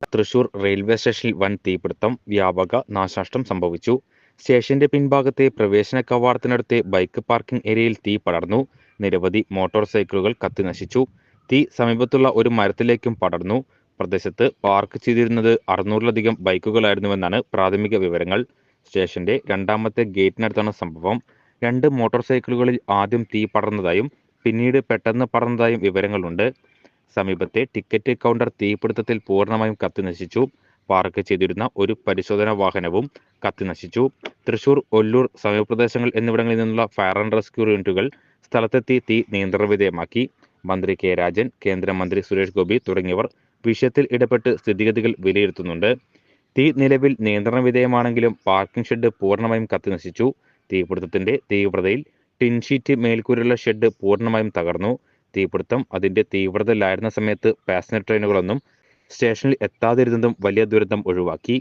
Thrissur railway സ്റ്റേഷനിൽ വൻ തീപിടുത്തം, വ്യാപക നാശനഷ്ടം സംഭവിച്ചു. സ്റ്റേഷന്റെ പിൻഭാഗത്തെ പ്രവേശന കവാടത്തിനടുത്തെ ബൈക്ക് പാർക്കിംഗ് ഏരിയയിൽ തീ പടർന്നു. നിരവധി മോട്ടോർ സൈക്കിളുകൾ കത്തിനശിച്ചു. തീ സമീപത്തുള്ള ഒരു മരത്തിലേക്കും പടർന്നു. പ്രദേശത്ത് പാർക്ക് ചെയ്തിരുന്നത് 600-ലധികം ബൈക്കുകളായിരുന്നുവെന്നാണ് പ്രാഥമിക വിവരങ്ങൾ. സ്റ്റേഷന്റെ രണ്ടാമത്തെ ഗേറ്റിനടുത്താണ് സംഭവം. 2 മോട്ടോർ സൈക്കിളുകളിൽ ആദ്യം തീ പടർന്നതായും പിന്നീട് പെട്ടെന്ന് പടർന്നതായും വിവരങ്ങളുണ്ട്. സമീപത്തെ ടിക്കറ്റ് കൗണ്ടർ തീപിടുത്തത്തിൽ പൂർണ്ണമായും കത്തിനശിച്ചു. പാർക്ക് ചെയ്തിരുന്ന ഒരു പരിശോധനാ വാഹനവും കത്തിനശിച്ചു. തൃശൂർ, ഒല്ലൂർ, സമീപപ്രദേശങ്ങൾ എന്നിവിടങ്ങളിൽ നിന്നുള്ള ഫയർ ആൻഡ് റെസ്ക്യൂ യൂണിറ്റുകൾ സ്ഥലത്തെത്തി തീ നിയന്ത്രണ വിധേയമാക്കി. മന്ത്രി കെ രാജൻ, കേന്ദ്രമന്ത്രി സുരേഷ് ഗോപി തുടങ്ങിയവർ വിഷയത്തിൽ ഇടപെട്ട് സ്ഥിതിഗതികൾ വിലയിരുത്തുന്നുണ്ട്. തീ നിലവിൽ നിയന്ത്രണ വിധേയമാണെങ്കിലും പാർക്കിംഗ് ഷെഡ് പൂർണ്ണമായും കത്തിനശിച്ചു. തീപിടുത്തത്തിന്റെ തീവ്രതയിൽ ടിൻഷീറ്റ് മേൽക്കൂരയുള്ള ഷെഡ് പൂർണ്ണമായും തകർന്നു. തീപിടുത്തം അതിന്റെ തീവ്രതയിലായിരുന്ന സമയത്ത് പാസഞ്ചർ ട്രെയിനുകളൊന്നും സ്റ്റേഷനിൽ എത്താതിരുന്നതും വലിയ ദുരന്തം ഒഴിവാക്കി.